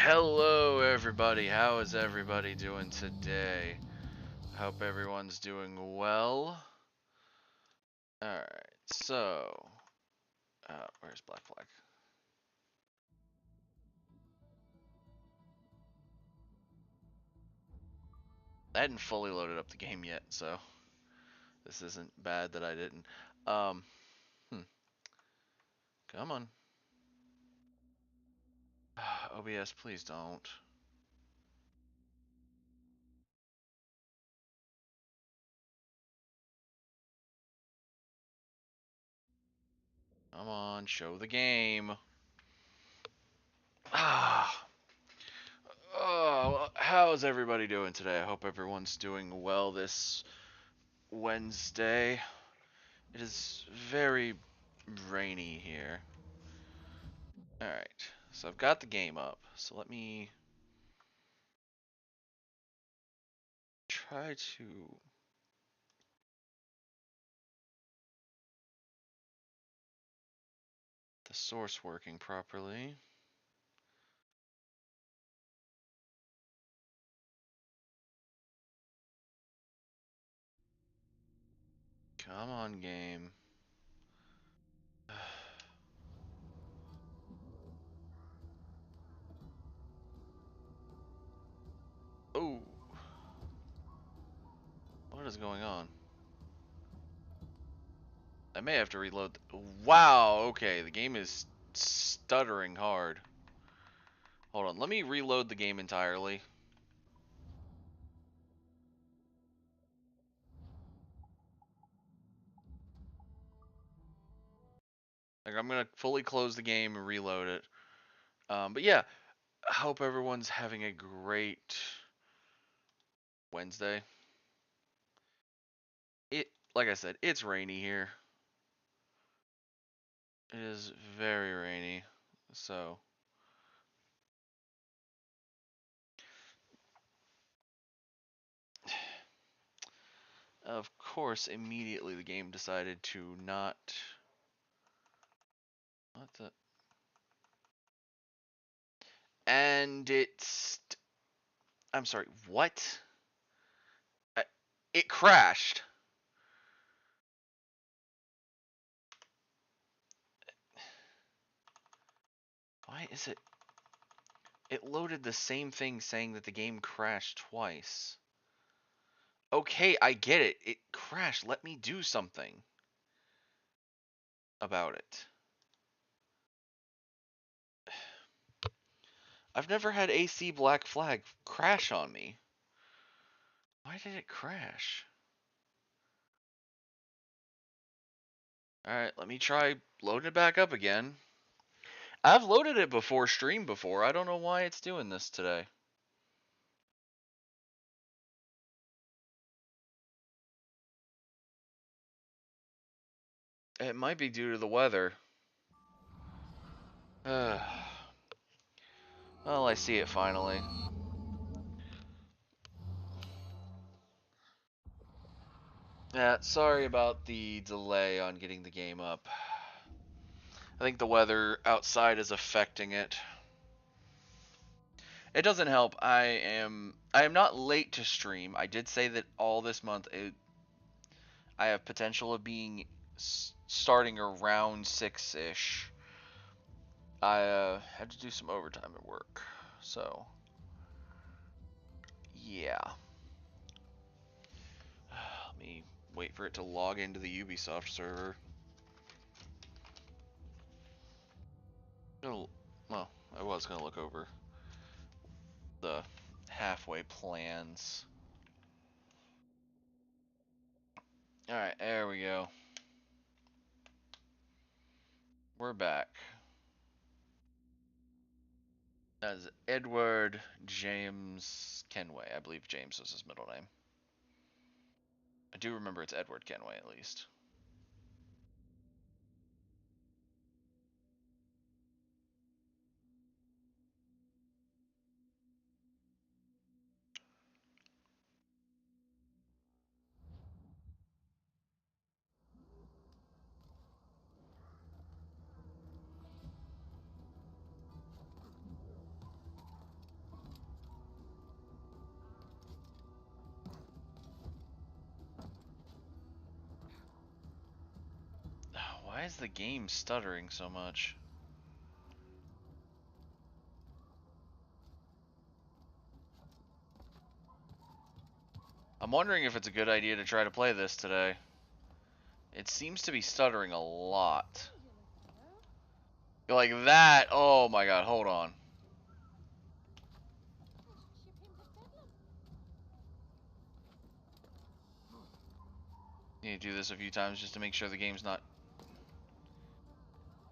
Hello everybody, how is everybody doing today? Hope everyone's doing well. Alright, so, where's Black Flag? I hadn't fully loaded up the game yet, so this isn't bad that I didn't. Um, Come on. OBS, please don't. Come on, show the game. Oh, how's everybody doing today? I hope everyone's doing well this Wednesday. It is very rainy here. Alright, so I've got the game up. So let me try to... the source working properly. Come on, game. Oh! What is going on? I may have to reload. Wow, okay, the game is stuttering hard. Hold on, let me reload the game entirely. Like, I'm gonna fully close the game and reload it. But yeah, I hope everyone's having a great Wednesday. Like I said, it's rainy here. It is very rainy, so of course immediately the game decided to not what the and I'm sorry, what? It crashed. Why is it? It loaded the same thing saying that the game crashed twice. Okay, I get it. It crashed. Let me do something about it. I've never had AC Black Flag crash on me. Why did it crash? Alright, let me try loading it back up again. I've loaded it before, stream before. I don't know why it's doing this today. It might be due to the weather. Well, I see it finally. Yeah, sorry about the delay on getting the game up. I think the weather outside is affecting it. It doesn't help. I am not late to stream. I did say that all this month I have potential of being starting around 6-ish. I had to do some overtime at work, so yeah. Let me wait for it to log into the Ubisoft server. Well, I was gonna look over the halfway plans. Alright, there we go. We're back. As Edward James Kenway. I believe James was his middle name. I do remember it's Edward Kenway at least. Why is the game stuttering so much? I'm wondering if it's a good idea to try to play this today. It seems to be stuttering a lot. Like that, oh my god, hold on. Need to do this a few times just to make sure the game's not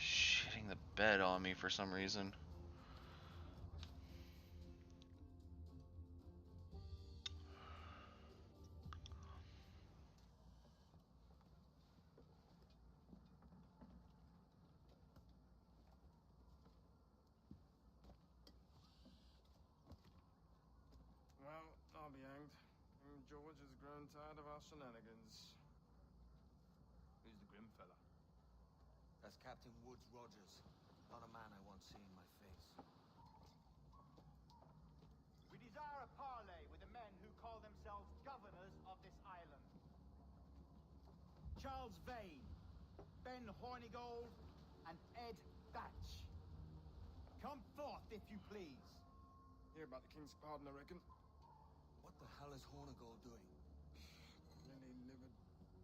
shitting the bed on me for some reason. Well, I'll be hanged. King George has grown tired of our shenanigans. Who's the grim fella? That's Captain Woodes Rogers. Not a man I want seeing my face. We desire a parley with the men who call themselves governors of this island. Charles Vane, Ben Hornigold, and Ed Thatch. Come forth, if you please. Hear about the king's pardon, I reckon. What the hell is Hornigold doing? Lily-livered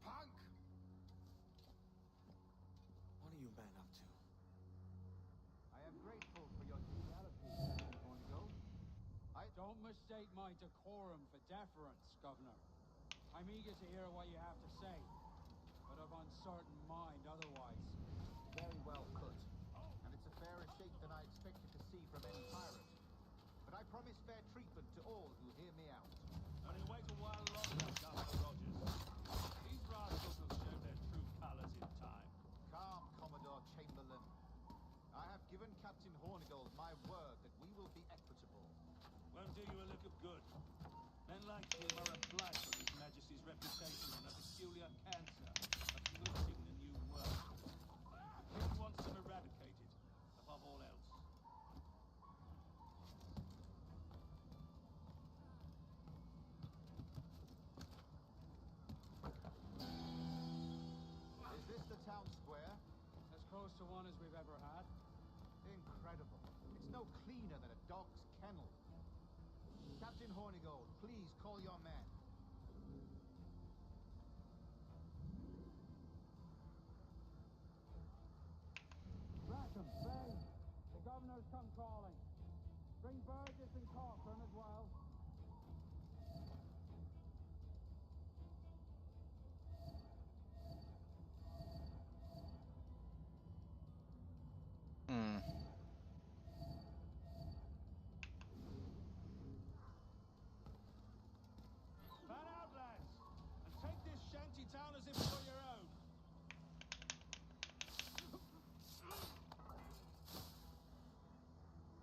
punk! What are you men up to? I am grateful for your hospitality, Captain Hornigold. Don't mistake my decorum for deference, Governor. I'm eager to hear what you have to say, but of uncertain mind otherwise. Very well put. And it's a fairer shake than I expected to see from any pirate. But I promise fair treatment to all who hear me out. Only wait a while longer, Governor Rogers. These rascals will show their true colors in time. Calm, Commodore Chamberlain. I have given Captain Hornigold my word that we will be equitable. Won't do you a lick of good. Men like him are a blight on His Majesty's reputation and a peculiar cancer, afflicting the new world. The king wants them eradicated, above all else. Is this the town square? As close to one as we've ever had. Incredible. It's no cleaner than a dog's kennel. Captain Hornigold, please call your men. Rackham, Vane, the governor's come calling. Bring Burgess and Cawthorn as well. Hmm. Fan out, lads, and take this shanty town as if it were your own.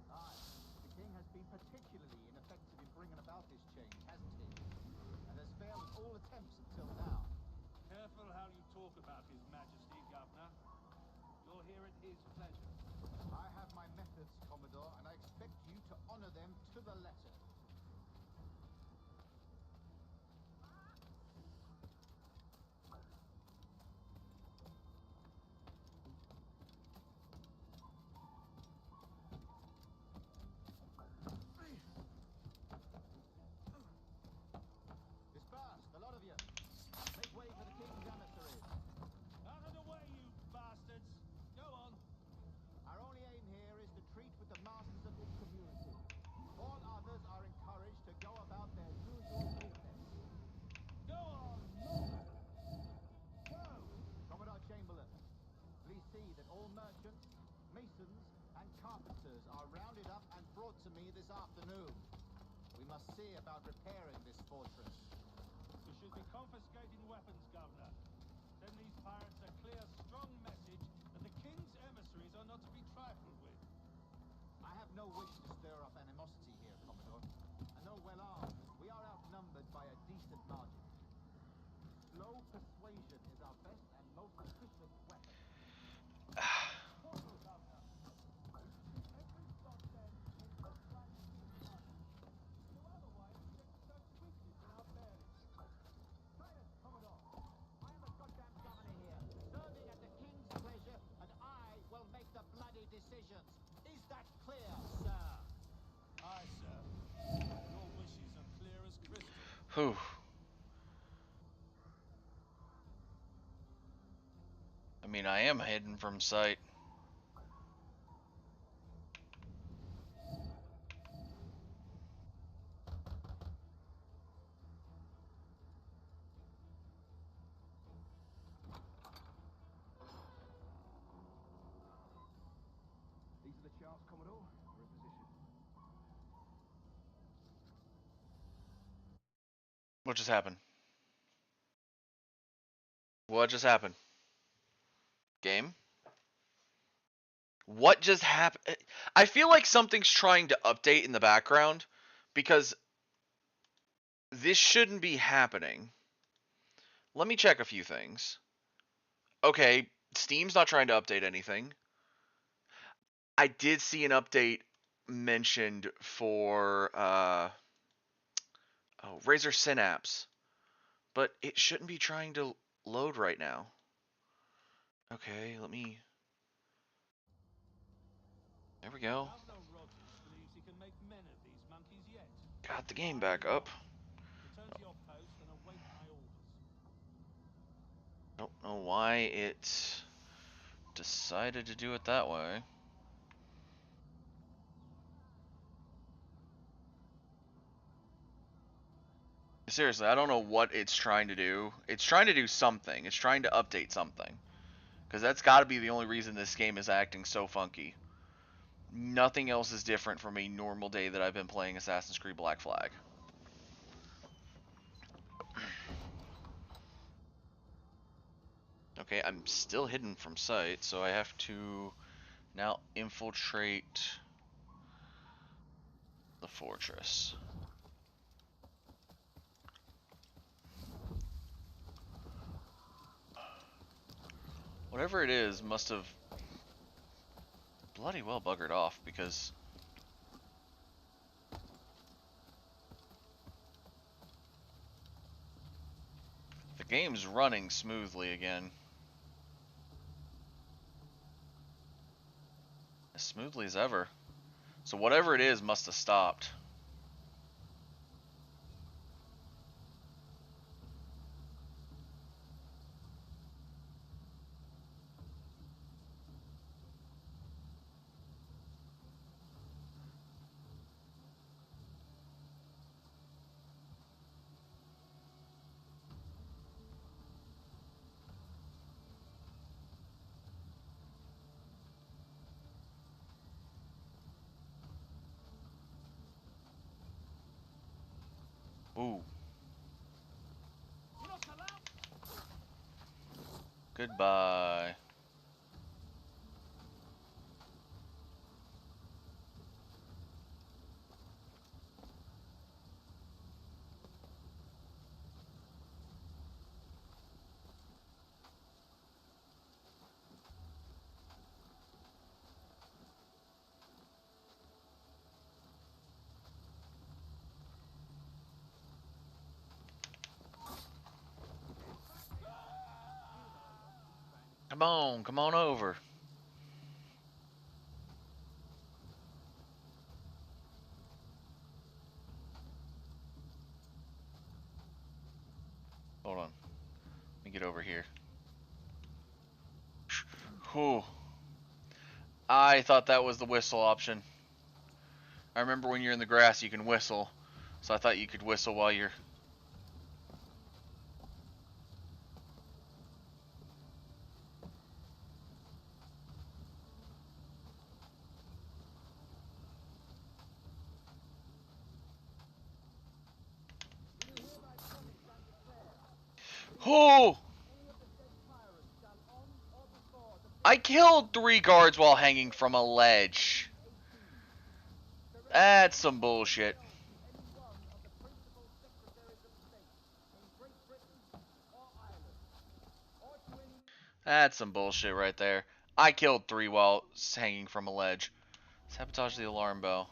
Aye, the king has been particularly ineffective in bringing about this change, hasn't he? And has failed in all attempts until now. Careful how you talk about His Majesty, Governor. You're here at his pleasure. I have my methods, Commodore, and I expect you to honor them to the letter. Disperse, the lot of you. Make way for the king's emissaries. Out of the way, you bastards! Go on. Our only aim here is to treat with the masters of this community. All others are encouraged to go about their usual business. Go on! Go! Commodore Chamberlain, please see that all merchants, masons, and carpenters are rounded up and brought to me this afternoon. We must see about repairing this fortress. We should be confiscating weapons, Governor. Send these pirates a clear, strong message that the king's emissaries are not to be trifled with. I have no wish to stir up animosity here, Commodore. And though well armed, we are outnumbered by a decent margin. Slow persuasion is our best and most efficient weapon. Forward, Governor. Every stop then is not trying to keep us. So otherwise, we get such weakness in our bearings. Silence, Commodore. I am the goddamn governor here, serving at the king's decisions. Is that clear, sir? Aye, sir. Your wishes are clear as crystal. Whew. I mean, I am hidden from sight. These are the charts, Commodore. We're in position. What just happened? What just happened? Game? What just happened? I feel like something's trying to update in the background because this shouldn't be happening. Let me check a few things. Okay, Steam's not trying to update anything. I did see an update mentioned for Razer Synapse, but it shouldn't be trying to load right now. Okay, let me. There we go. Governor Rogers believes he can make men of these monkeys yet. Got the game back up. Return to your post and await my orders. Don't know why it decided to do it that way. Seriously, I don't know what it's trying to do. It's trying to do something. It's trying to update something. Because that's got to be the only reason this game is acting so funky. Nothing else is different from a normal day that I've been playing Assassin's Creed Black Flag. Okay, I'm still hidden from sight, so I have to now infiltrate the fortress. Whatever it is must have bloody well buggered off because the game's running smoothly again. As smoothly as ever. So whatever it is must have stopped. Ooh. Goodbye. Come on over. Hold on. Let me get over here. Whew. I thought that was the whistle option. I remember when you're in the grass you can whistle. So I thought you could whistle while you're... Oh! I killed 3 guards while hanging from a ledge. That's some bullshit. That's some bullshit right there. I killed 3 while hanging from a ledge. Sabotage the alarm bell.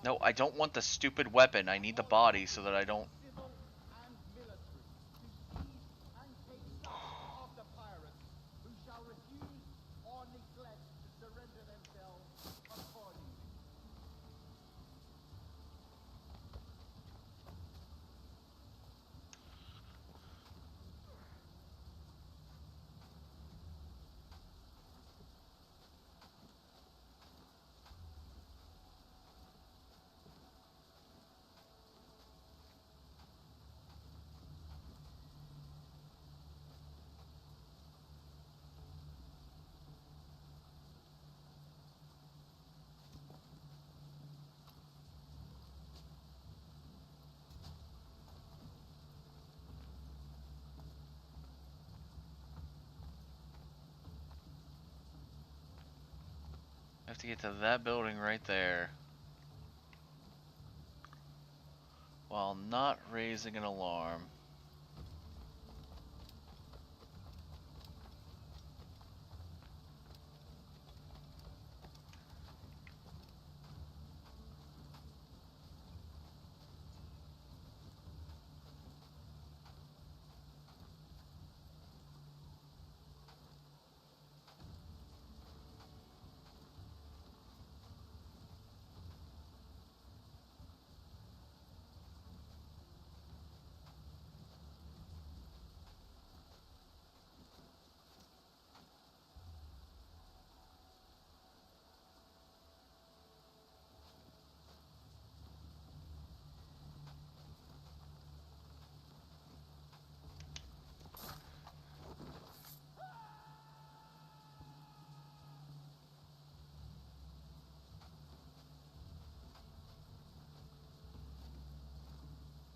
No, I don't want the stupid weapon. I need the body so that I don't... Civil and military, to seize and take such of the pirates who shall refuse or neglect to surrender themselves accordingly. I have to get to that building right there. While not raising an alarm.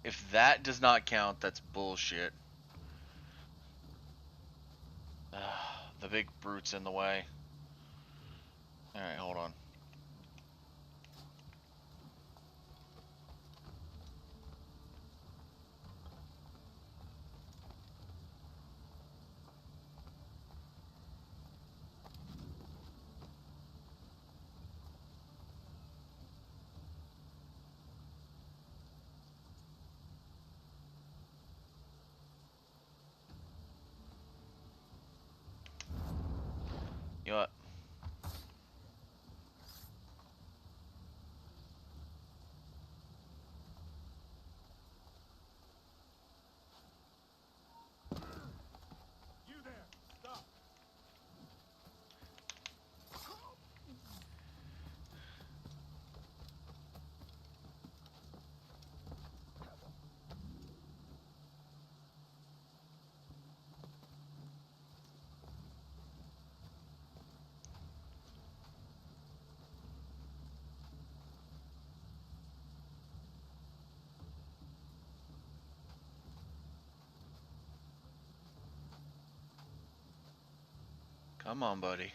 If that does not count, that's bullshit. The big brute's in the way. Alright, hold on. You know what? You there! Stop! Come on, buddy.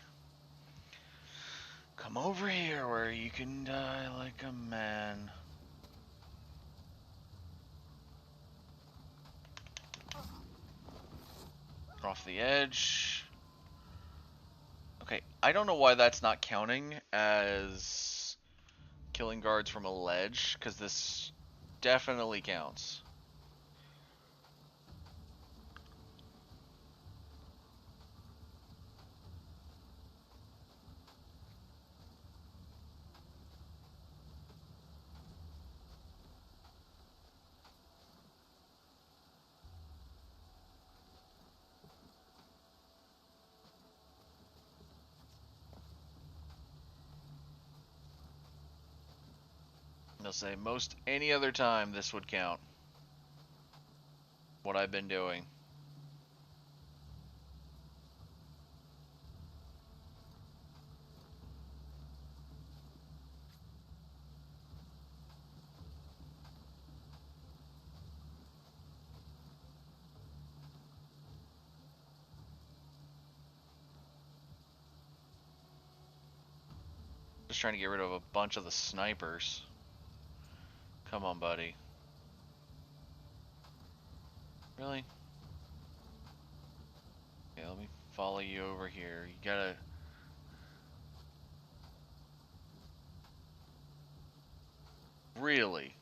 Come over here where you can die like a man. Off the edge. Okay, I don't know why that's not counting as killing guards from a ledge, because this definitely counts. They'll say most any other time this would count. What I've been doing. Just trying to get rid of a bunch of the snipers. Come on, buddy. Really? Okay, let me follow you over here. You gotta... Really?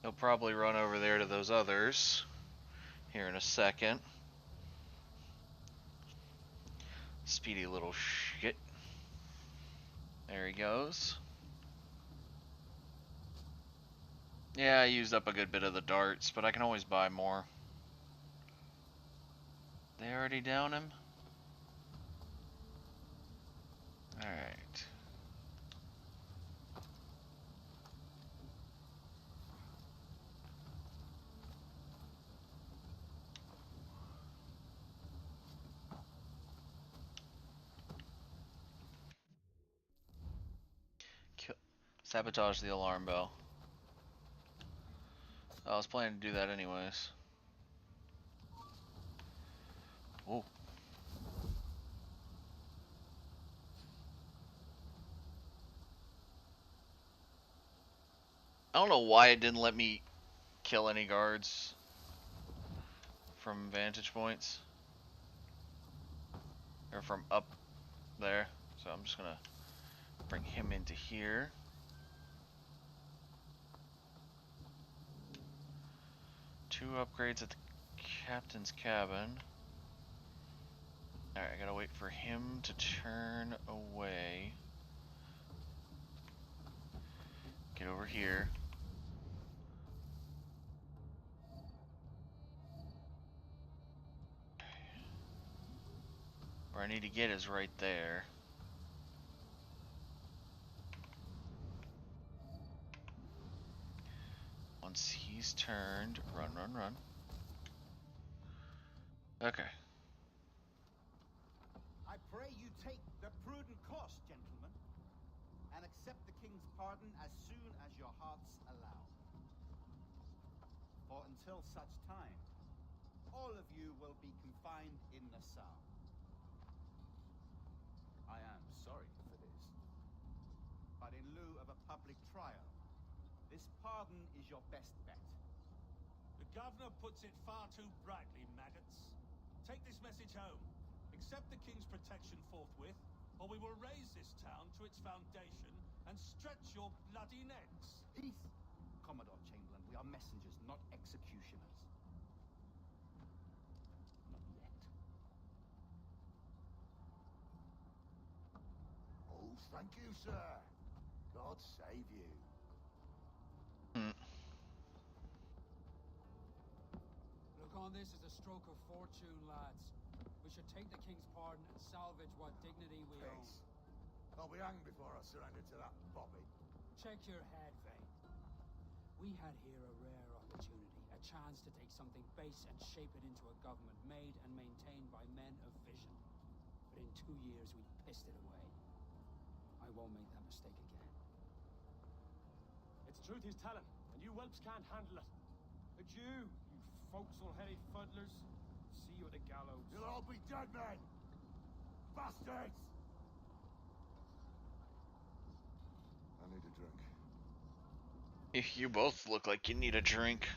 He'll probably run over there to those others here in a second. Speedy little shit. There he goes. Yeah, I used up a good bit of the darts, but I can always buy more. They already down him? Alright. Sabotage the alarm bell. I was planning to do that anyways. Oh. I don't know why it didn't let me kill any guards from vantage points. Or from up there. So I'm just gonna bring him into here. Two upgrades at the captain's cabin. Alright, I gotta wait for him to turn away. Get over here. Where I need to get is right there. Once he's turned, run, run, run. Okay. I pray you take the prudent course, gentlemen, and accept the king's pardon as soon as your hearts allow. For until such time, all of you will be confined in Nassau. public trial. This pardon is your best bet. The governor puts it far too brightly, maggots. Take this message home. Accept the king's protection forthwith, or we will raise this town to its foundation and stretch your bloody necks. Peace! Commodore Chamberlain, we are messengers, not executioners. Not yet. Oh, thank you, sir. God save you. Look on this as a stroke of fortune, lads. We should take the king's pardon and salvage what dignity we own. Peace. I'll be hanged before I surrender to that bobby. Check your head, Vane. We had here a rare opportunity, a chance to take something base and shape it into a government made and maintained by men of vision. But in 2 years, we pissed it away. I won't make that mistake again. It's truth he's telling, and you whelps can't handle it. Adieu, you forecastle-headed fuddlers. See you at the gallows. You'll all be dead men! Bastards! I need a drink. You both look like you need a drink.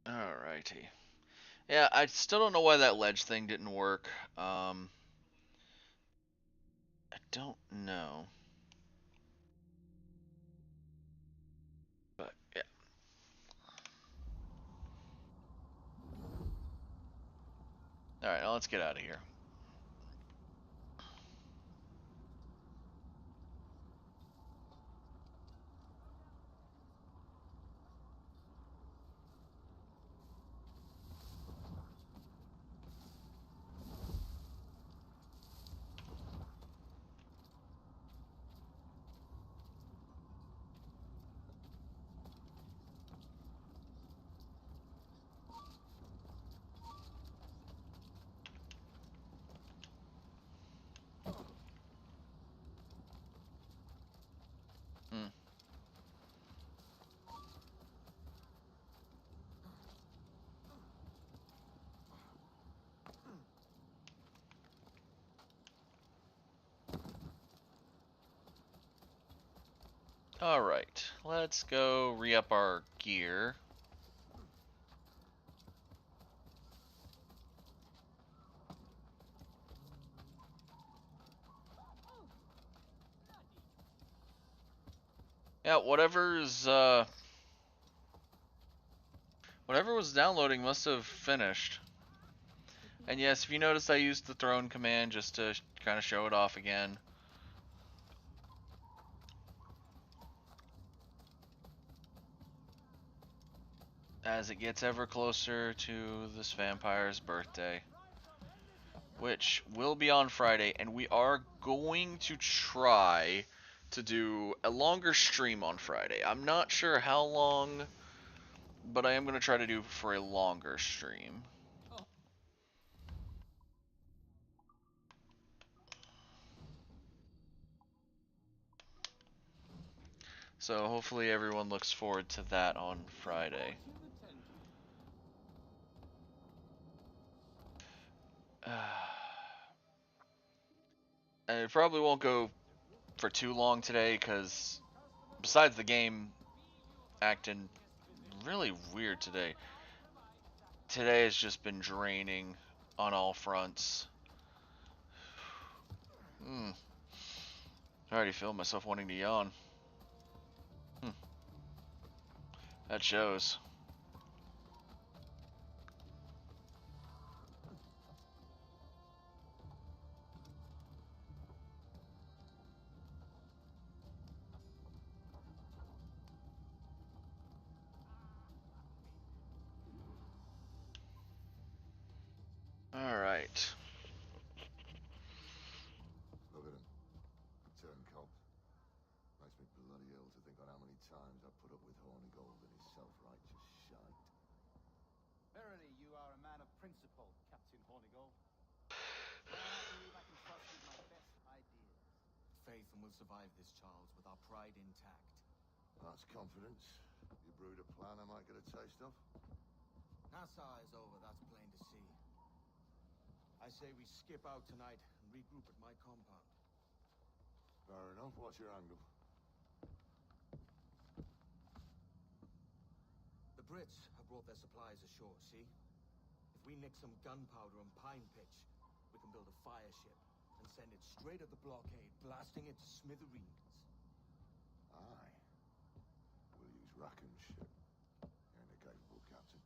Alrighty. Yeah, I still don't know why that ledge thing didn't work. I don't know. But, yeah. Alright, now let's get out of here. Alright, let's go re-up our gear. Yeah, whatever was downloading must have finished. And yes, if you notice, I used the throne command just to kind of show it off again. As it gets ever closer to this vampire's birthday, which will be on Friday, and we are going to try to do a longer stream on Friday. I'm not sure how long, but I am going to try to do for a longer stream. So hopefully everyone looks forward to that on Friday. And it probably won't go for too long today, because besides the game acting really weird today has just been draining on all fronts. I already feel myself wanting to yawn. That shows. Alright. Look at him. Turned cop. Makes me bloody ill to think on how many times I put up with Hornigold and his self-righteous shite. Verily, you are a man of principle, Captain Hornigold. I believe I can trust with my best ideas. Faith, and we'll survive this, Charles, with our pride intact. That's confidence. You brewed a plan I might get a taste of? Nassau is over, that's plain to see. I say we skip out tonight and regroup at my compound. Fair enough. What's your angle? The Brits have brought their supplies ashore, see? If we nick some gunpowder and pine pitch, we can build a fire ship and send it straight at the blockade, blasting it to smithereens. Aye. We'll use Rackham's ship. And a capable captain.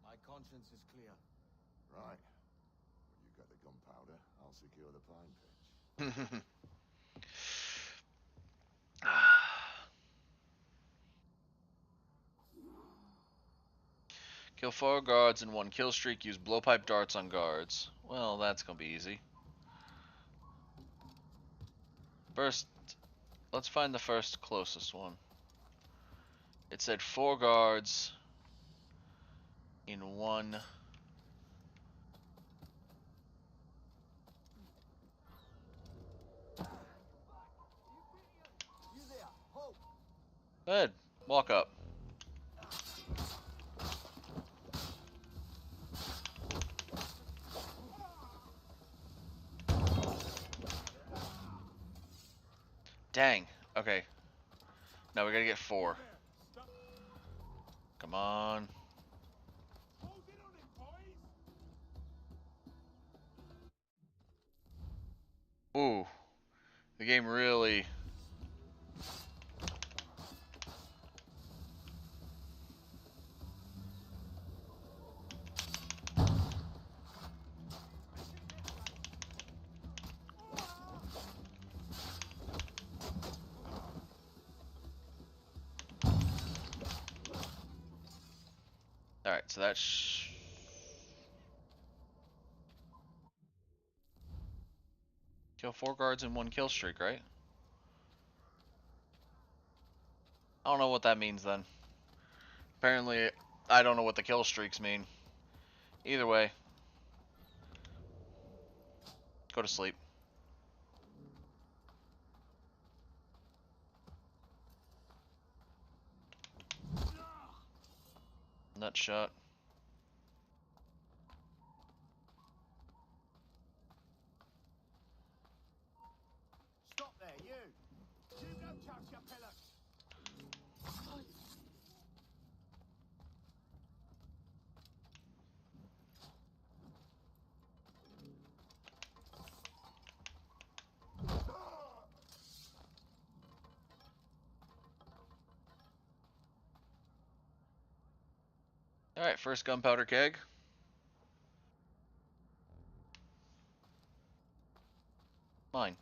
My conscience is clear. Right. When you get the gunpowder, I'll secure the pine pitch. Kill 4 guards in 1 kill streak. Use blowpipe darts on guards. Well, that's gonna be easy. First, let's find the first closest one. It said 4 guards in 1. You there, Hope! Go ahead, walk up. Dang. Okay. Now we gotta get 4. Come on. Hold it on it, boys! Ooh. The game really... Alright, so that's... Kill 4 guards in 1 kill streak, right? I don't know what that means then. Apparently, I don't know what the kill streaks mean. Either way. Go to sleep. Nut shot. Stop there, you! You don't touch your pillars! Alright, first gunpowder keg. Mine.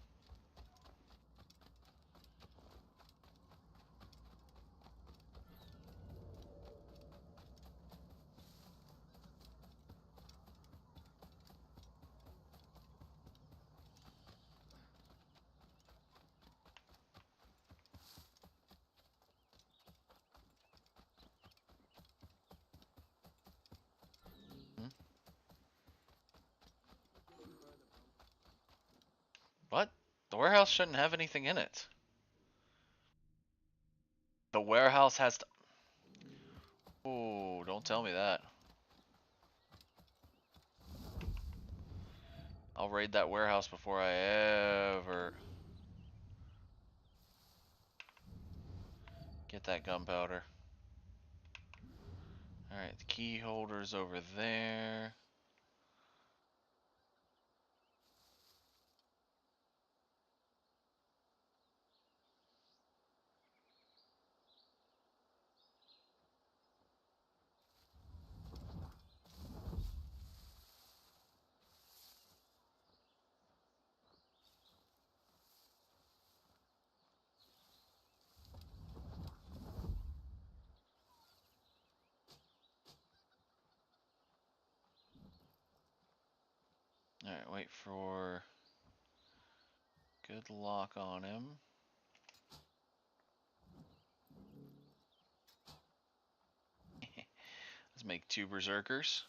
What? The warehouse shouldn't have anything in it. The warehouse has to... Ooh, don't tell me that. I'll raid that warehouse before I ever get that gunpowder. Alright, the key holder's over there. Alright, wait for good lock on him. Let's make 2 berserkers.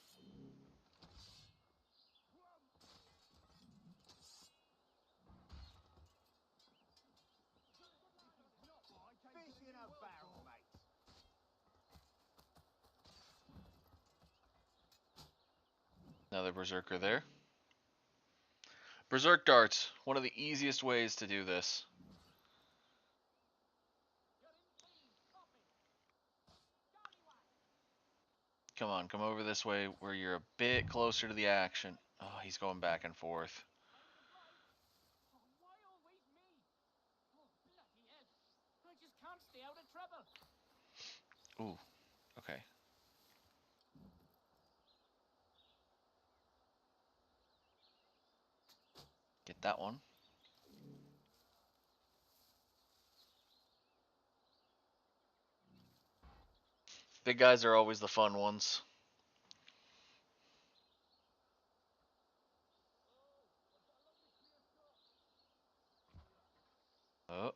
Fish in a barrel, mate. Another berserker there. Berserk darts, one of the easiest ways to do this. Come on, come over this way where you're a bit closer to the action. Oh, he's going back and forth. Why always me? Oh, bloody hell. I just can't stay out of trouble. Ooh, okay. Get that one. Big guys are always the fun ones. Oh.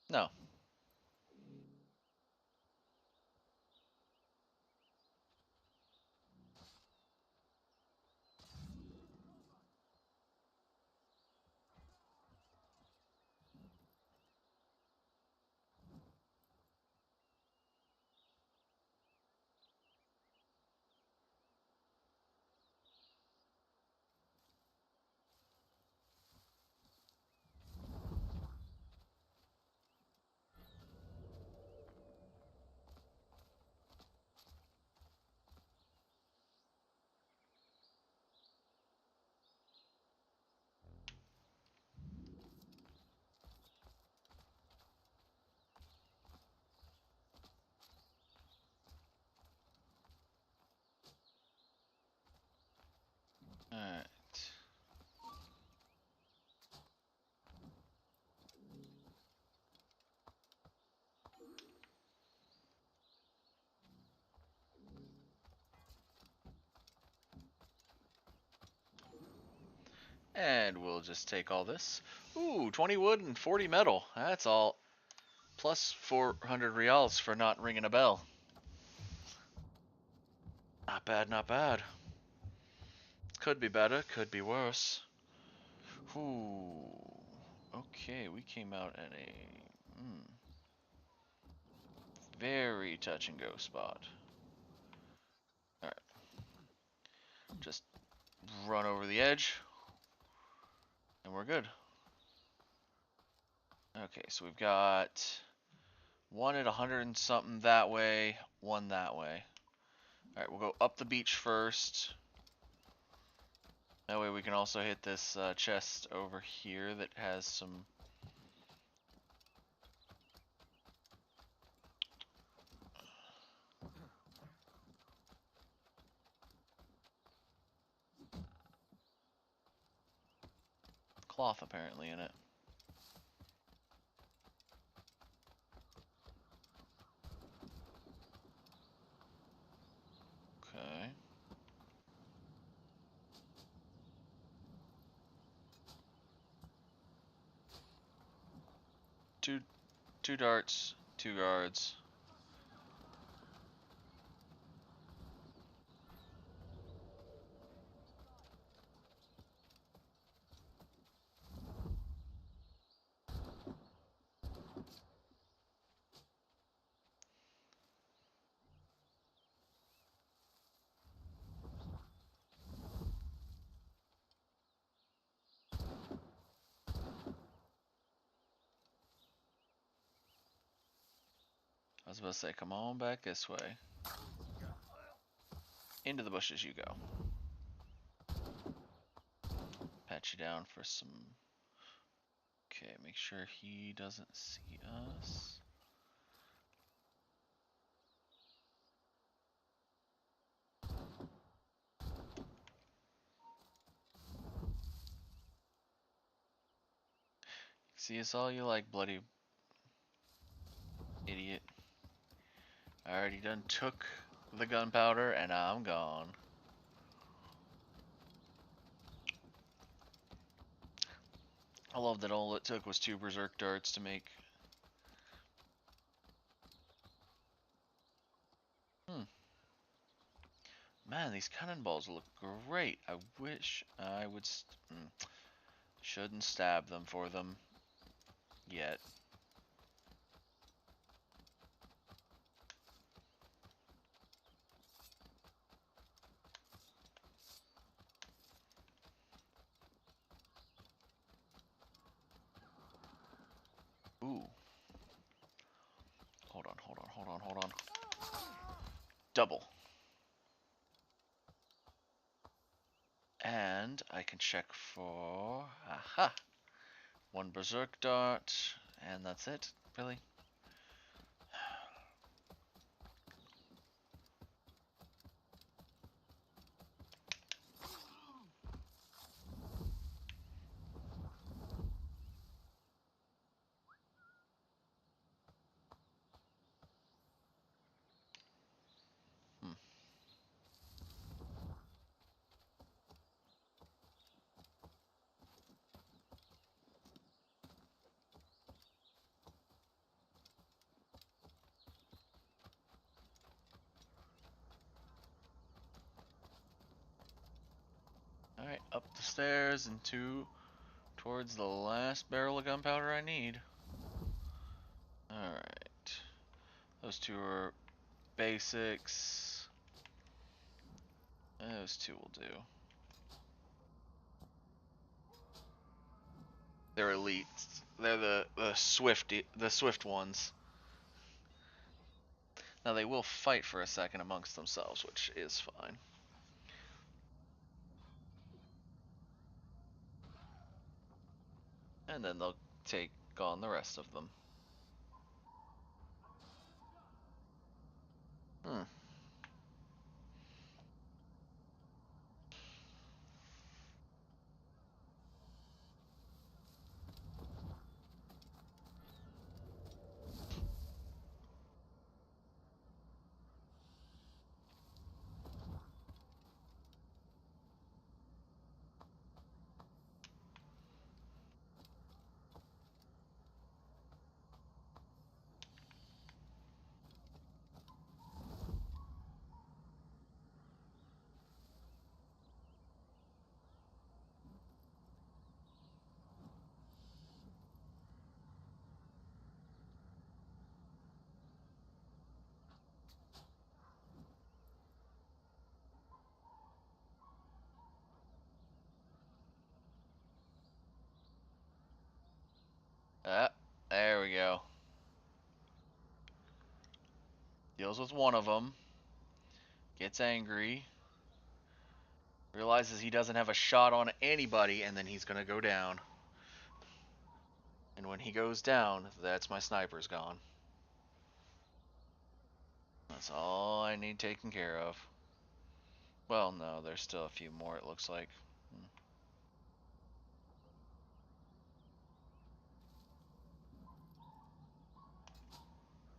No. Alright. And we'll just take all this. Ooh, 20 wood and 40 metal. That's all. Plus 400 reals for not ringing a bell. Not bad, not bad. Could be better, could be worse. Ooh. Okay, we came out at a very touch and go spot. Alright. Just run over the edge. And we're good. Okay, so we've got one at 100 and something that way, one that way. Alright, we'll go up the beach first. That way we can also hit this chest over here that has some... cloth apparently in it. Okay. Two darts, 2 guards. I was about to say, come on back this way. Into the bushes you go. Pat you down for some... Okay, make sure he doesn't see us. See us all you like, bloody idiot. I already done took the gunpowder and I'm gone. I love that all it took was 2 berserk darts to make. Man, these cannonballs look great. I wish I would... shouldn't stab them for them yet. double. And I can check for... Aha! One Berserk Dart, and that's it. Really? Alright, up the stairs and towards the last barrel of gunpowder I need. Alright. Those two are basics. Those two will do. They're elites. They're the swift ones. Now they will fight for a second amongst themselves, which is fine. And then they'll take on the rest of them. There we go. Deals with one of them. Gets angry. Realizes he doesn't have a shot on anybody, and then he's gonna go down. And when he goes down, that's my sniper's gone. That's all I need taken care of. Well, no, there's still a few more, it looks like.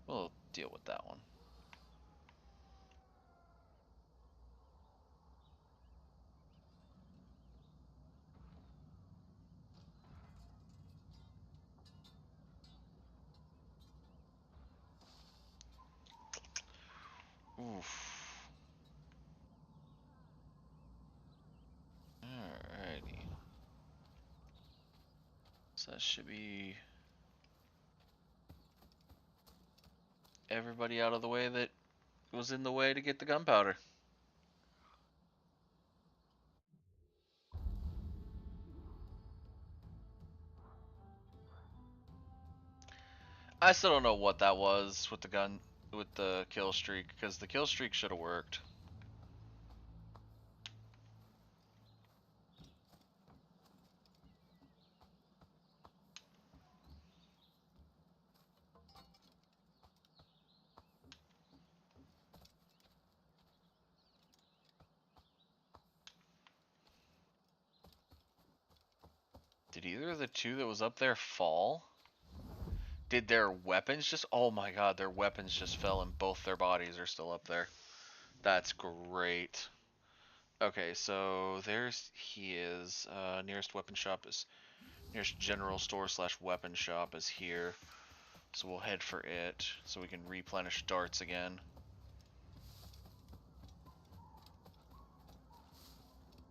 We'll deal with that one. Oof. Alrighty. So that should be everybody out of the way that was in the way to get the gunpowder. I still don't know what that was with the kill streak, because the kill streak should have worked. Did either of the two that was up there fall? Did their weapons just... Oh my god, their weapons just fell and both their bodies are still up there. That's great. Okay, so there's... He is. Nearest weapon shop is... Nearest general store / weapon shop is here. So we'll head for it, so we can replenish darts again.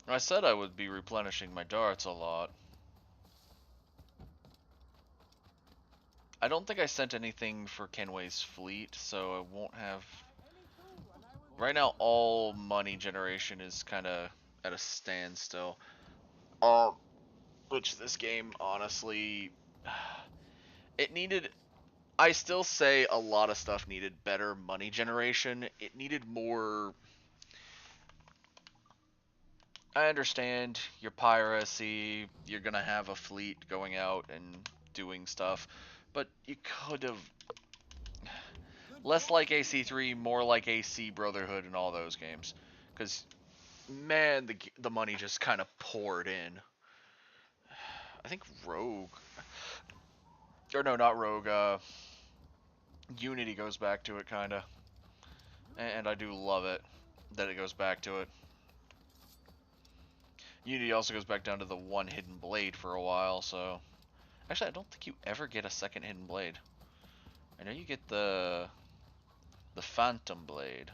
I said I would be replenishing my darts a lot. I don't think I sent anything for Kenway's fleet, so I won't have... Right now, all money generation is kind of at a standstill. Which this game, honestly... It needed I still say a lot of stuff needed better money generation. It needed more. I understand your piracy, you're gonna have a fleet going out and doing stuff, but you could have less like AC3, more like AC Brotherhood and all those games, because man, the money just kind of poured in. I think Rogue, or no, not Rogue. Unity goes back to it kind of, and I do love it that it goes back to it. Unity also goes back down to the one hidden blade for a while, so actually I don't think you ever get a second hidden blade. I know you get the Phantom Blade.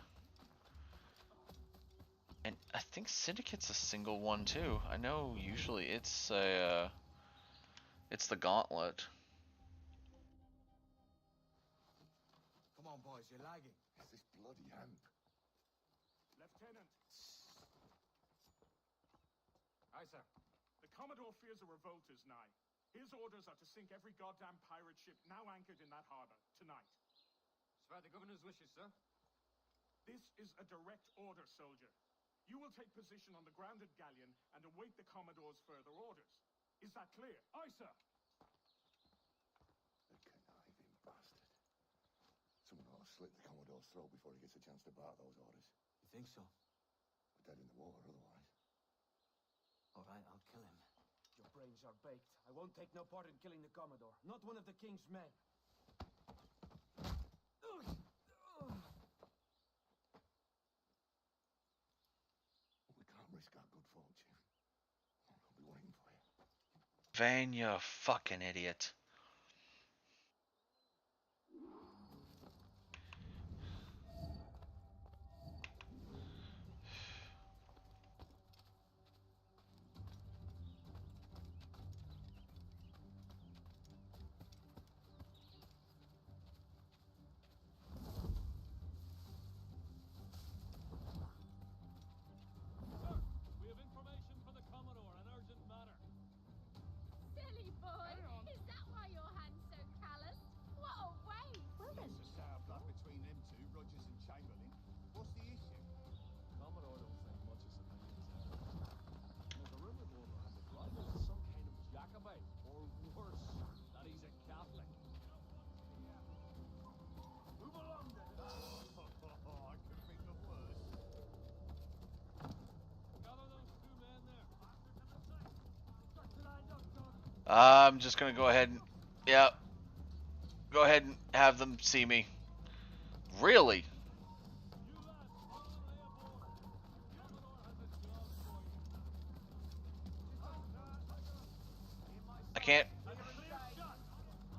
And I think Syndicate's a single one too. I know usually it's a it's the Gauntlet. Come on, boys, you're lagging. It's this bloody amp. Lieutenant. Aye, sir. The Commodore fears a revolt is nigh. His orders are to sink every goddamn pirate ship now anchored in that harbor, tonight. It's by the governor's wishes, sir. This is a direct order, soldier. You will take position on the grounded galleon and await the Commodore's further orders. Is that clear? Aye, sir. The conniving bastard. Someone ought to slit the Commodore's throat before he gets a chance to bark those orders. You think so? We're dead in the water otherwise. All right, I'll kill him. Your brains are baked. I won't take no part in killing the Commodore. Not one of the King's men. We can't risk our good fortune. I'll be waiting for you. Vane, you fucking idiot. We have information for the Commodore, an urgent matter. Silly boy! Is that why your hand's so callous? What a waste! There's a sour blood between them two, Rogers and Chamberlain. What's the issue? Commodore don't think much of civilians. There's a rumor going around that Rogers is some kind of Jacobite, or worse, that he's a Catholic. Move along then. I could think of worse. Gather those two men there. I'm just gonna go ahead and go ahead and have them see me. Really? You lads, follow the way aboard. The Commodore has a job for you. I can't. Clear shot.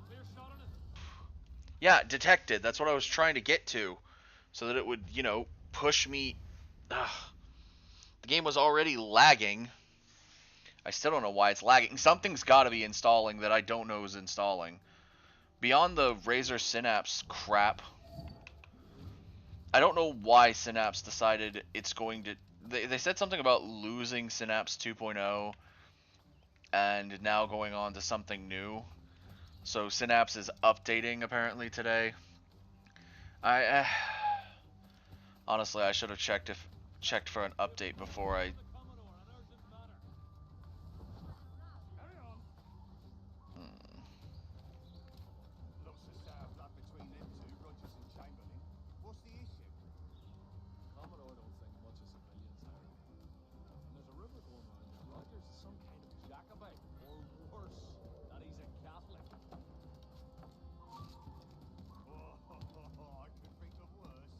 Clear shot on it. Yeah, detected. That's what I was trying to get to, so that it would, push me. Ugh. The game was already lagging. I still don't know why it's lagging. Something's got to be installing that I don't know is installing. Beyond the Razer Synapse crap, I don't know why Synapse decided it's going to... They said something about losing Synapse 2.0 and now going on to something new. So Synapse is updating apparently today. Honestly, I should have checked for an update before I... The Commodore, an urgent matter. Carry on. Lots of sour blood between them two, Rogers and Chamberlain. What's the issue? Commodore don't think much of civilians, Harry. And there's a rumor going around that Rogers is some kind of Jacobite, or worse, that he's a Catholic. I could think of worse.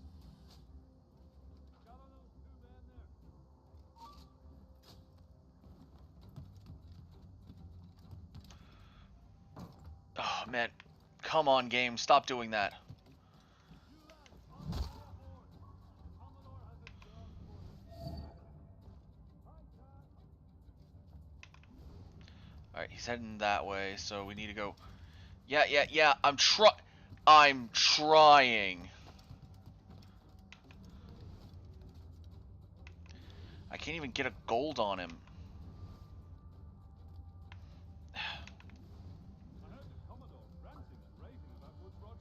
Gather those two men there. Oh, man. Come on, game. Stop doing that. You lads, follow the way aboard. The Commodore has a job for you. Alright, he's heading that way, so we need to go... Yeah, I'm trying. I can't even get a gold on him. I heard the Commodore ranting and raving about Woodes Rogers.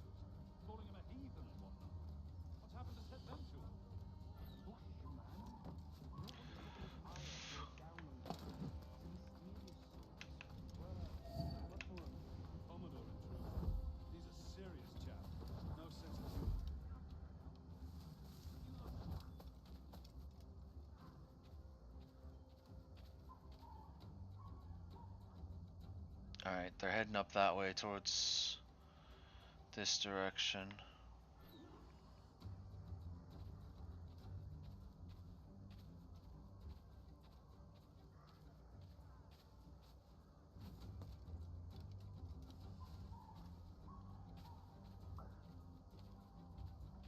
Alright, they're heading up that way towards this direction.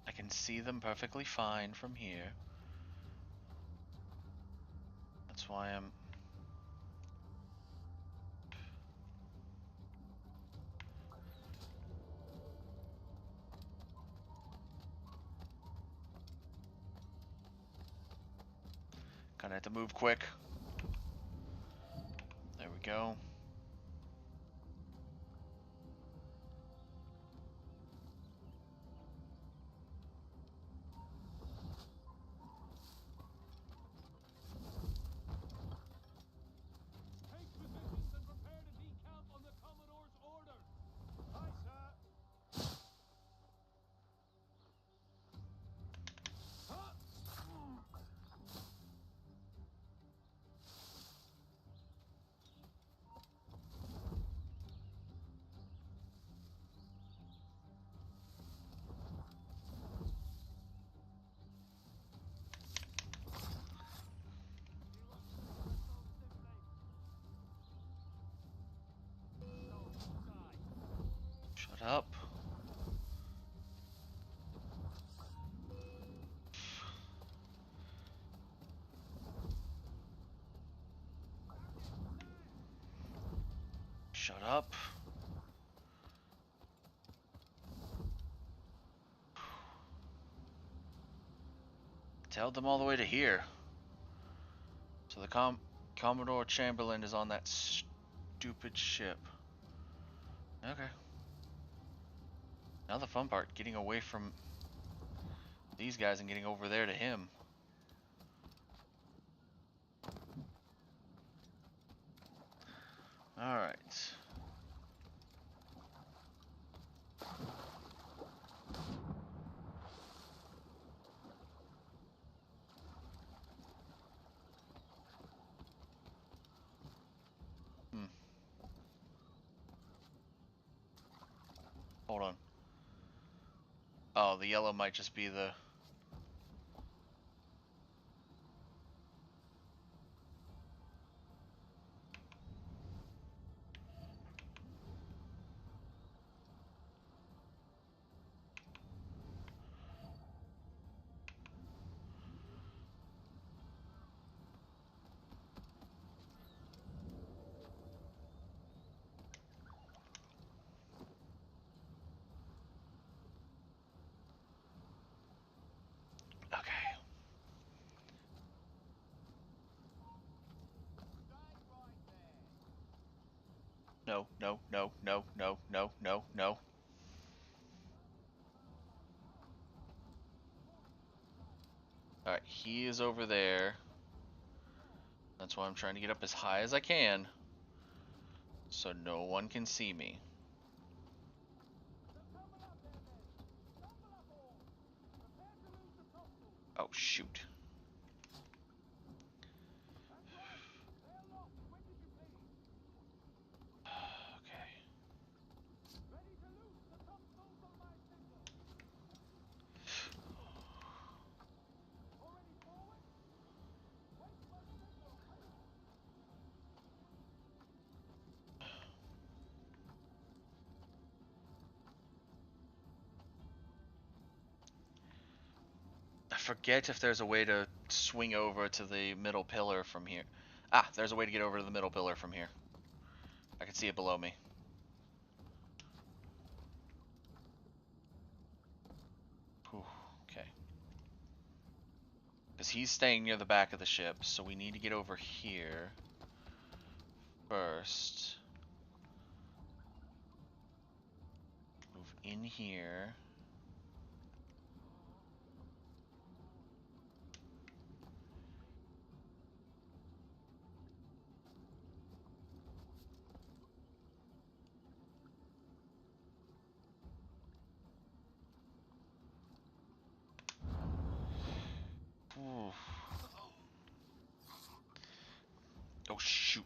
I can see them perfectly fine from here. That's why I'm... Gonna have to move quick. There we go. Take positions and prepare to decamp on the Commodore's orders. Aye, sir. Shut up. Shut up. Tailed them all the way to here. So the Commodore Chamberlain is on that stupid ship. Okay. Now the fun part, getting away from these guys and getting over there to him. Alright. Hold on. Oh, the yellow might just be the... Okay. No, no, no, no, no, no, no, no. Alright, he is over there. That's why I'm trying to get up as high as I can, so no one can see me. Oh, shoot. Okay. I forget if there's a way to swing over to the middle pillar from here. Ah, there's a way to get over to the middle pillar from here. I can see it below me. Whew, okay. Because he's staying near the back of the ship, so we need to get over here first. Move in here. Ooh. Oh shoot.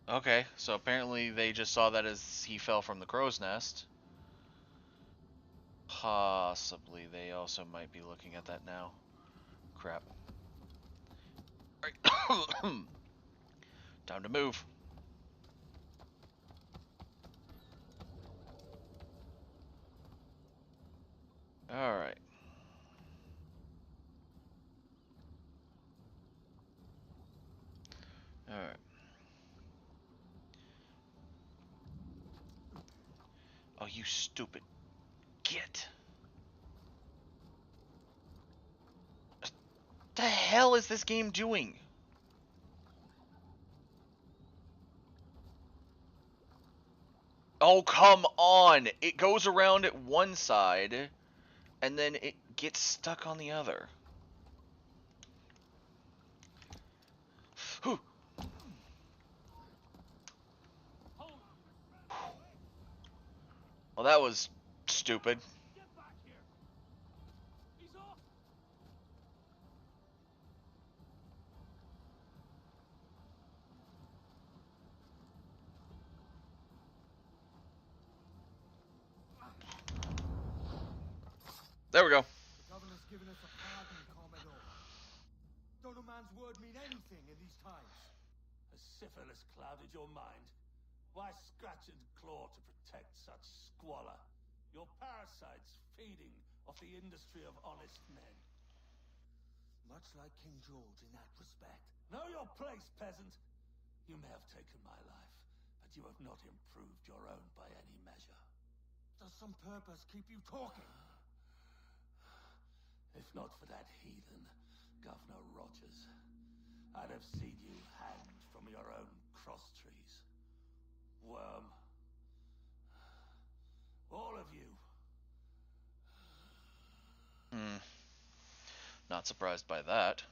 Okay, so apparently they just saw that as he fell from the crow's nest. Possibly they also might be looking at that now. Crap. Alright. Time to move. Alright. Alright. Oh, you stupid git. What the hell is this game doing? Oh, come on! It goes around at one side, and then it gets stuck on the other. Whew. Well, that was stupid. Get back here! He's off! There we go. The governor's given us a pardon, Commodore. Don't a man's word mean anything in these times? Has syphilis clouded your mind? Why scratch and claw to protect such squalor? Your parasites feeding off the industry of honest men. Much like King George in that respect. Know your place, peasant! You may have taken my life, but you have not improved your own by any measure. Does some purpose keep you talking? If not for that heathen, Governor Rogers, I'd have seen you hanged from your own cross trees. Worm. All of you. Not surprised by that.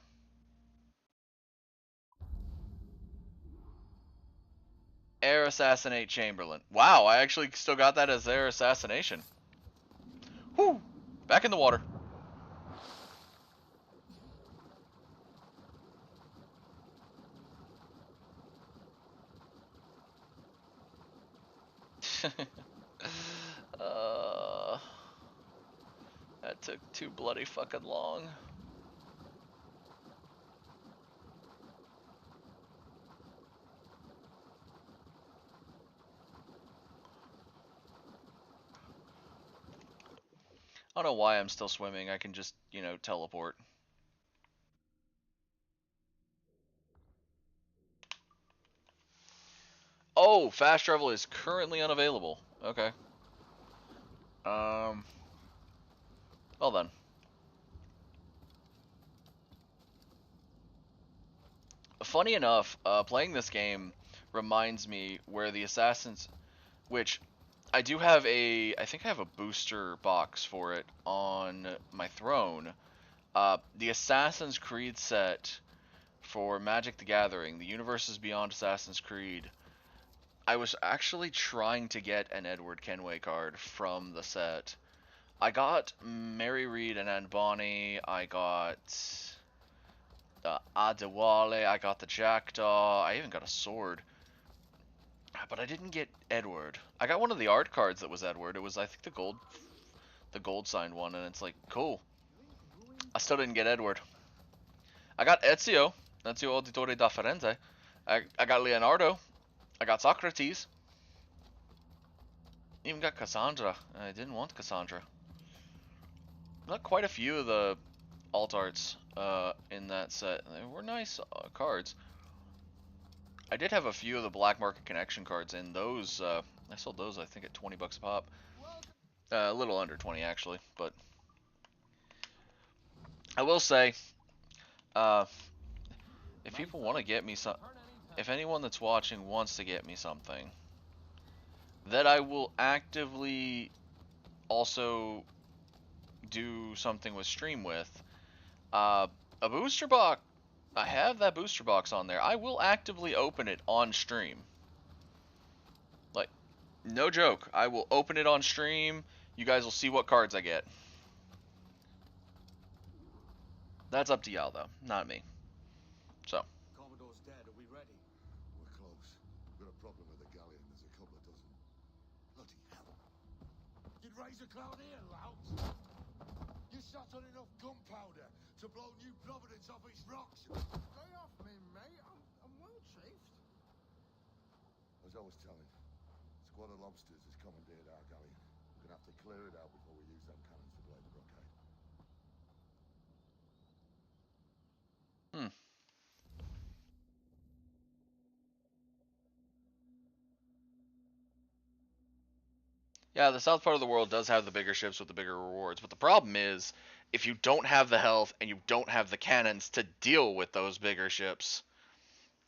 Air assassinate Chamberlain. Wow, I actually still got that as air assassination. Whew! Back in the water. That took too bloody fucking long. I don't know why I'm still swimming. I can just, you know, teleport. Oh, fast travel is currently unavailable. Okay. Well then. Funny enough, playing this game reminds me where the assassins, which I do have I think I have a booster box for it on my throne. The Assassin's Creed set for Magic the Gathering, the Universes Beyond Assassin's Creed, I was actually trying to get an Edward Kenway card from the set. I got Mary Read and Anne Bonny, I got Adewale, I got the Jackdaw, I even got a sword. But I didn't get Edward. I got one of the art cards that was Edward. It was, I think, the gold signed one, and it's like, cool. I still didn't get Edward. I got Ezio Auditore da Firenze. I got Leonardo. I got Socrates. Even got Cassandra. I didn't want Cassandra. Got quite a few of the alt arts in that set. They were nice cards. I did have a few of the Black Market Connection cards, and those I sold those I think at 20 bucks a pop. A little under 20 actually, but I will say, if people want to get me some, if anyone that's watching wants to get me something, that I will actively also do something with stream with, a booster box. I have that booster box on there. I will actively open it on stream. Like, no joke. I will open it on stream. You guys will see what cards I get. That's up to y'all, though, not me. So. Commodore's dead. Are we ready? We're close. We've got a He's a clown here, lout. You shot on enough gunpowder to blow New Providence off its rocks. Lay off me, mate. I'm well chafed. As I was telling, a squad of lobsters has commandeered our galleon. We're gonna have to clear it out before we use them cannons to blow the blockade. Hmm. Yeah, the south part of the world does have the bigger ships with the bigger rewards, but the problem is, if you don't have the health and you don't have the cannons to deal with those bigger ships,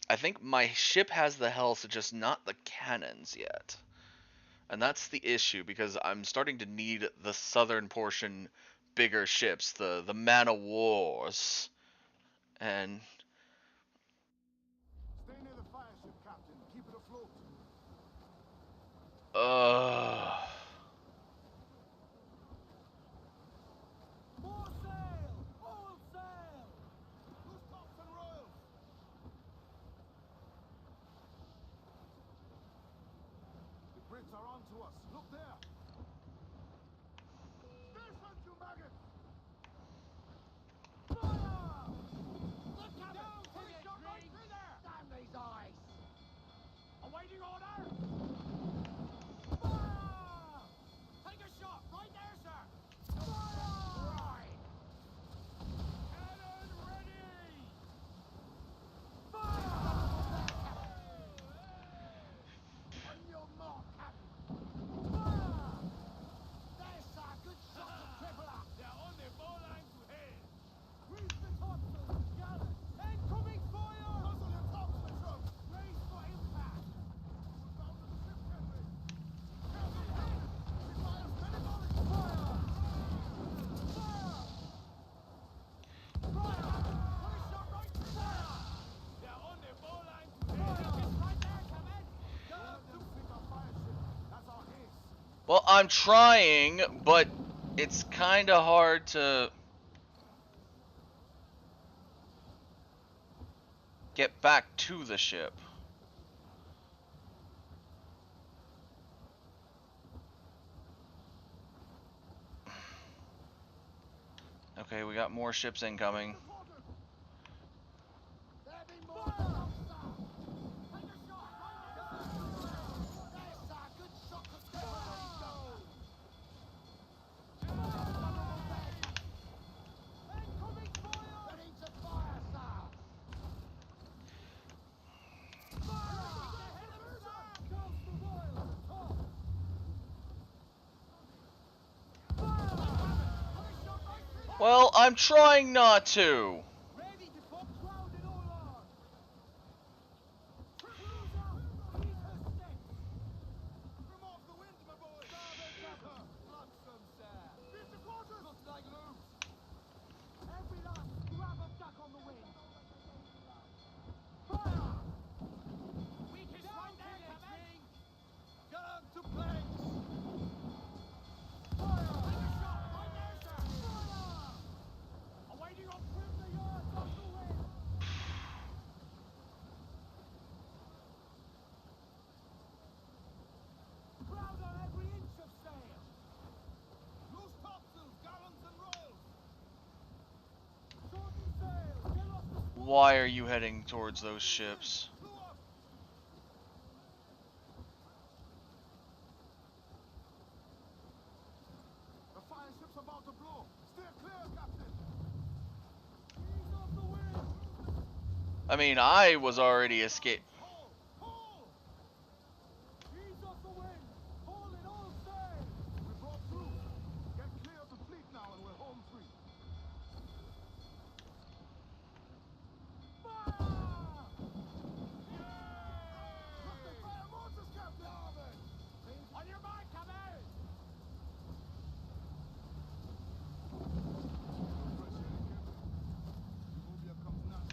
I think my ship has the health, just not the cannons yet. And that's the issue, because I'm starting to need the southern portion bigger ships, the Man of Wars. And Stay near the fire ship, Captain. Keep it afloat. More sail! All sail! Loose tops and royals. The Brits are on to us. Look there. Station, you maggot! Fire! Look at it! Put it right through there! Damn these eyes! Awaiting order! Fire! Take a shot! Right there, sir! Fire! Right! Cannon ready! Fire! On your mark, Captain! Fire! There's sir! Good shot to triple up! They're on their bowline to hell! Grease the topsails! Gallant! Incoming fire! Muzzle your tops, Mitchell! Race for impact! We're bound to the ship, Henry. They're on their bowline to hell! well, I'm trying, but it's kind of hard to get back to the ship. Okay, we got more ships incoming. Well, I'm trying not to. Why are you heading towards those ships? The fire ship's about to blow. Steer clear, Captain. I mean, I was already escaped. We broke through. Get clear of the fleet now and we're home free. Look, they fire mortars, Captain! On your mark, come out! Remove your comes now.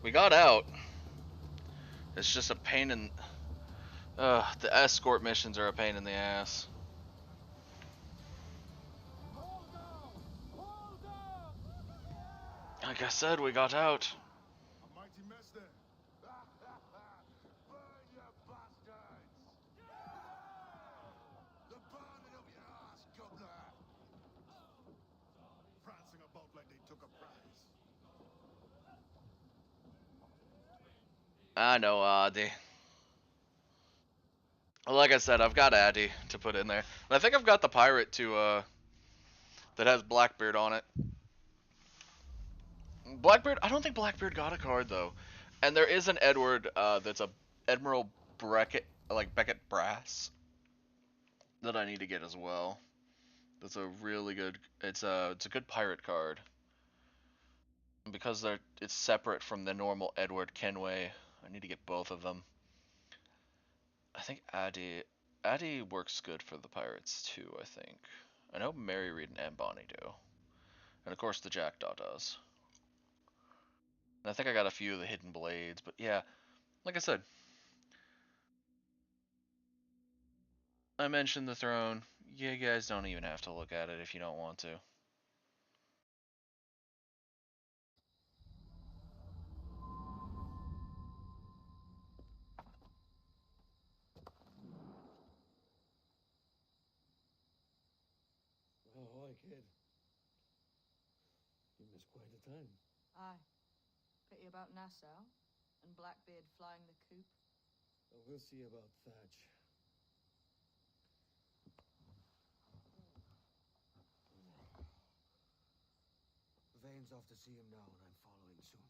We got out. It's just a pain in... the escort missions are a pain in the ass. Like I said, we got out. A mighty mess there. Burn, you bastards! The burning of your ass, gobbler! Prancing about like they took a prize. I know, Addy. Like I said, I've got Addy to put in there. And I think I've got the pirate to, that has Blackbeard on it. Blackbeard, I don't think Blackbeard got a card, though. And there is an Edward, that's a Admiral Beckett, like Beckett Brass, that I need to get as well. That's a really good, it's a good pirate card. And because it's separate from the normal Edward Kenway, I need to get both of them. I think Addy works good for the pirates too, I think. I know Mary Reed and Bonnie do. And of course the Jackdaw does. And I think I got a few of the Hidden Blades, but yeah, like I said, I mentioned the throne. You guys don't even have to look at it if you don't want to. Ahoy, kid. You missed quite a time. Aye. Pity about Nassau and Blackbeard flying the coop. Oh, we'll see about Thatch. Vane's off to see him now, and I'm following soon.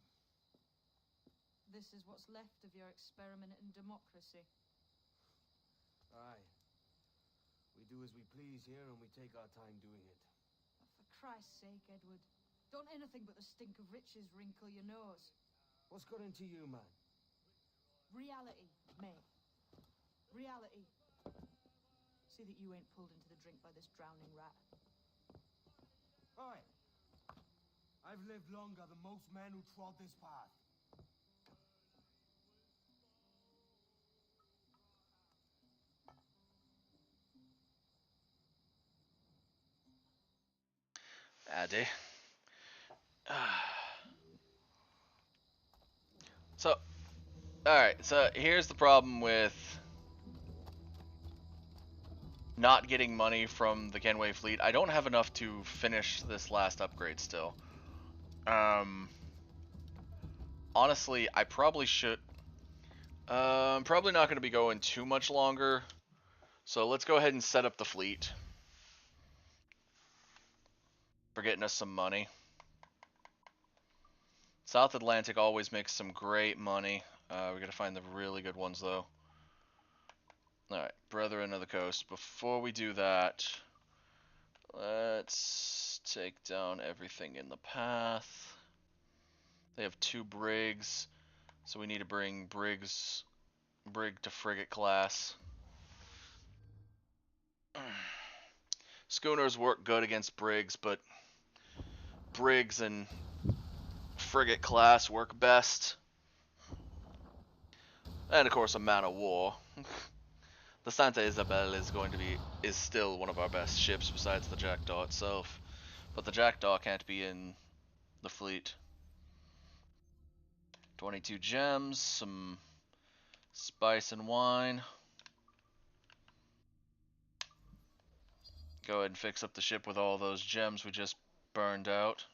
This is what's left of your experiment in democracy. Aye. We do as we please here, and we take our time doing it. For Christ's sake, Edward. Don't anything but the stink of riches wrinkle your nose. What's got into you, man? Reality, mate. Reality. See that you ain't pulled into the drink by this drowning rat. Oi! I've lived longer than most men who trod this path. Addy. So, alright, so here's the problem with not getting money from the Kenway fleet. I don't have enough to finish this last upgrade still. Honestly, I probably should... I'm probably not going to be going too much longer. So let's go ahead and set up the fleet. For getting us some money. South Atlantic always makes some great money. We gotta find the really good ones though. Alright, Brethren of the Coast. Before we do that, let's take down everything in the path. They have 2 brigs, so we need to bring brig to frigate class. Schooners work good against brigs, but brigs and frigate class work best. And of course a man of war. The Santa Isabel is still one of our best ships besides the Jackdaw itself. But the Jackdaw can't be in the fleet. 22 gems, some spice and wine. Go ahead and fix up the ship with all those gems we just burned out.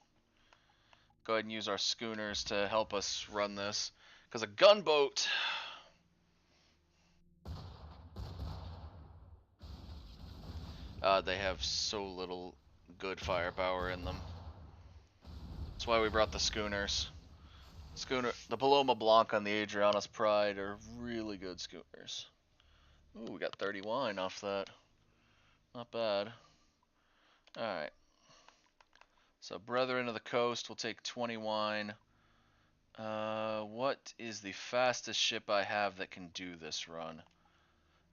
Go ahead and use our schooners to help us run this. Because a gunboat... they have so little good firepower in them. That's why we brought the schooners. The Paloma Blanca and the Adriana's Pride are really good schooners. Ooh, we got 30 wine off that. Not bad. Alright. So, Brethren of the Coast will take 20 wine. What is the fastest ship I have that can do this run?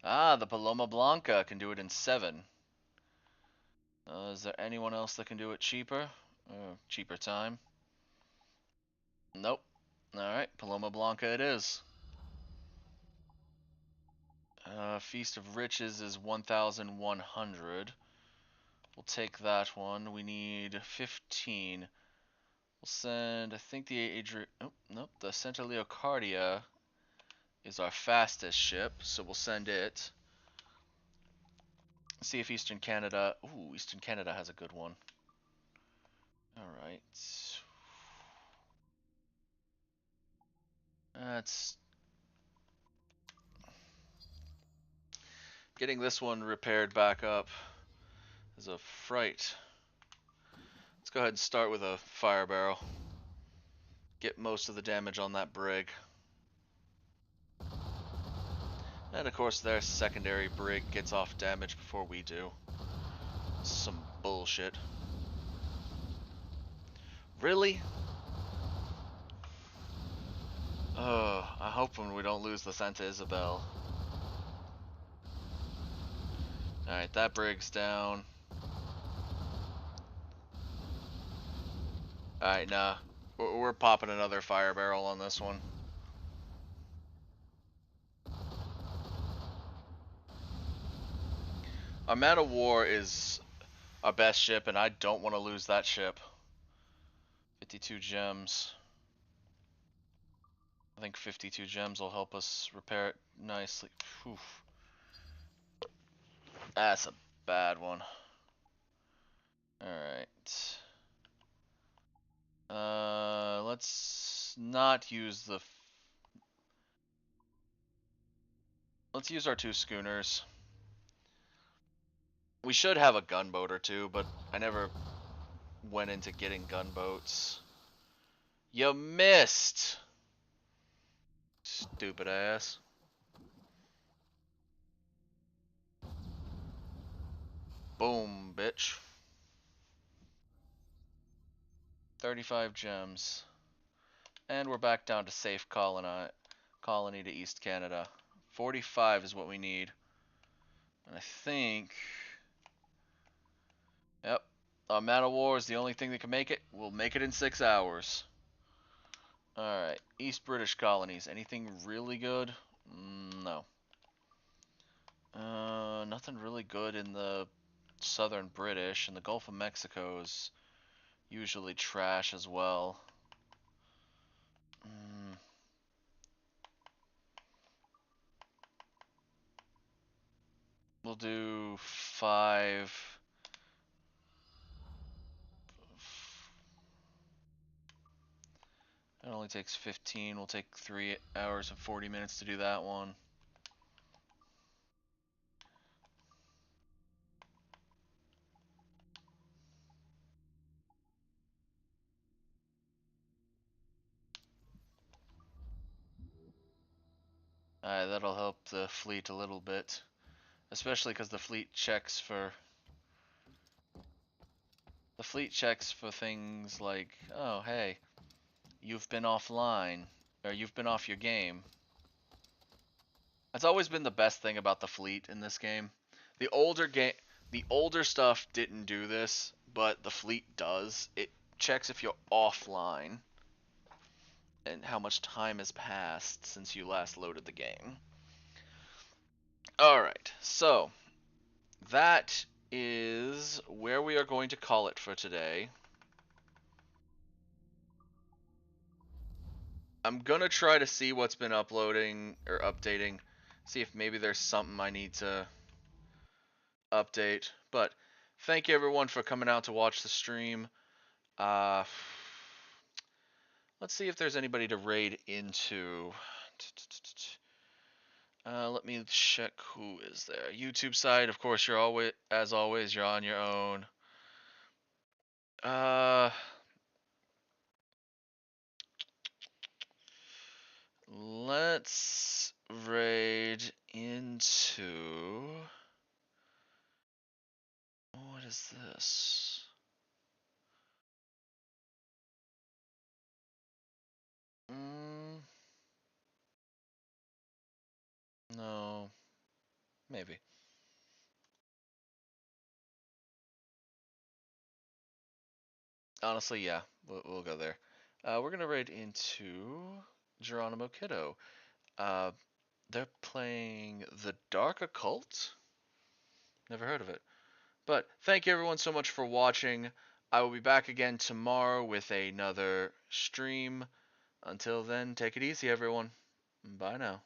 Ah, the Paloma Blanca can do it in 7. Is there anyone else that can do it cheaper? Cheaper time? Nope. Alright, Paloma Blanca it is. Feast of Riches is 1,100. We'll take that one. We need 15. We'll send, I think the nope, the Santa Leocardia is our fastest ship, so we'll send it. See if Eastern Canada, ooh, Eastern Canada has a good one. Alright. That's getting this one repaired back up is a fright. Let's go ahead and start with a fire barrel. Get most of the damage on that brig. And of course their secondary brig gets off damage before we do. Some bullshit. Really? Oh, I'm hoping we don't lose the Santa Isabel. Alright, that brig's down. Alright, nah. We're popping another fire barrel on this one. Our Man of War is our best ship, and I don't want to lose that ship. 52 gems. I think 52 gems will help us repair it nicely. Whew. That's a bad one. Alright. Let's not use the... Let's use our 2 schooners. We should have a gunboat or 2, but I never went into getting gunboats. You missed! Stupid ass. Boom, bitch. 35 gems. And we're back down to safe colony to East Canada. 45 is what we need. And I think... Yep. Man of War is the only thing that can make it. We'll make it in 6 hours. Alright. East British colonies. Anything really good? No. Nothing really good in the Southern British. And the Gulf of Mexico is usually trash as well. We'll do 5. It only takes 15. We'll take 3 hours and 40 minutes to do that one. That'll help the fleet a little bit. Especially because the fleet checks for... The fleet checks for things like, oh, hey, you've been offline, or you've been off your game. That's always been the best thing about the fleet in this game. The older stuff didn't do this, but the fleet does. It checks if you're offline and how much time has passed since you last loaded the game. Alright, so that is where we are going to call it for today. I'm gonna try to see what's been uploading or updating, see if maybe there's something I need to update. But thank you everyone for coming out to watch the stream. Let's see if there's anybody to raid into. Let me check who is there. YouTube side, of course, you're always, as always, you're on your own. Let's raid into... What is this? No. Maybe. Honestly, yeah. We'll go there. We're gonna raid into Geronimo Kiddo. They're playing The Dark Occult? Never heard of it. But thank you everyone so much for watching. I will be back again tomorrow with another stream. Until then, take it easy everyone. Bye now.